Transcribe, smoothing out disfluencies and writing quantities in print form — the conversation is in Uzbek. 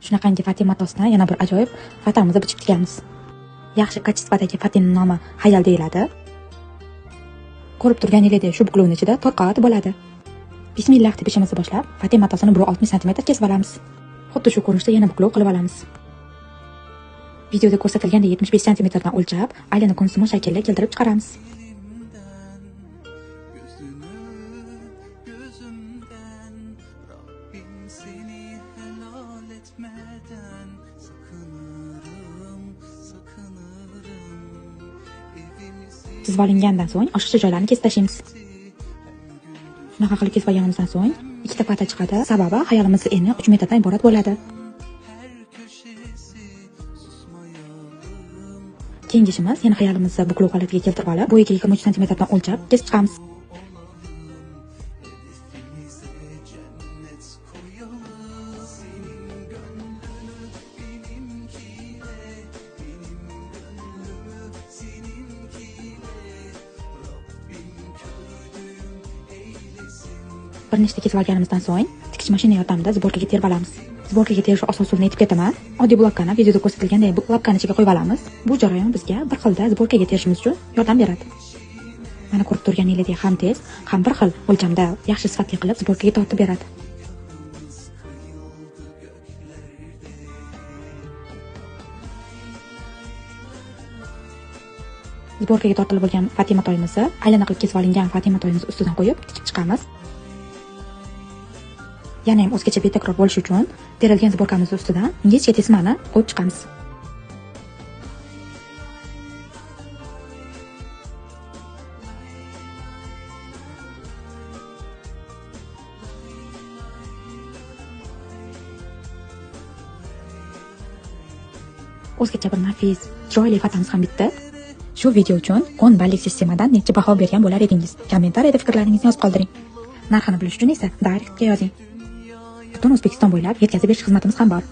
Shunaqangi fatin matosidan yana bir ajoyib fatamizni bichib tikamiz. Yaxshi kачестводagi fatinning nomi hayal deyiladi. Ko'rib turganingizdek, shu buklovning ichida 4 qavat bo'ladi. Bismillah deb ishimizni boshlab, fatin matosini 160 cm kesib olamiz. Xuddi shu ko'rinishda yana buklov qilib olamiz. Videoda ko'rsatilgandek 75 cm dan o'lchab, aylana konsumo shaklga keltirib chiqaramiz. Chizib olingandan so'ng oshiqcha joylarni kesib tashlaymiz. Shunaqa qilib kesib olganimizdan so'ng ikkita pata chiqadi. Sababi xayolimizda eni 3 metrdan iborat bo'ladi. Keyingi ishimiz yana xayolimizni buklov holatiga keltirib olib, bo'yiga 23 cm dan o'lchab kesib chiqamiz. Bir nechta kesib olganimizdan so'ng tikish mashina yordamida zborkaga terib olamiz. Zborkaga terish oson usulini aytib ketaman. Oddiy blokkani videoda ko'rsatilgandek blokkani ichiga qo'yib olamiz. Bu jarayon bizga bir xilda zborkaga terishimiz uchun yordam beradi. Mana ko'rib turganingizdek ham tez, ham bir xil o'lchamda yaxshi sifatli qilib zborkaga tortib beradi. Zborkaga tortilib bo'lgan fatin matoyimizni aylana qilib kesib olingan fatin matoyimiz ustidan qo'yib tikib chiqamiz. Yana ham o'zgacha betakror bo'lish uchun terilgan zborkamiz ustidan ingichka tesmani qo'yib chiqamiz. O'zgacha bir nafis, chiroyli fatamiz ham bitdi. Shu video uchun 10 ballik sistemadan necha baho bergan bo'lar edingiz? Kommentariyada fikrlaringizni yozib qoldiring. Narxini bilish uchun esa direktga yozing. Butun O'zbekiston bo'ylab yetkazib berish xizmatimiz ham bor.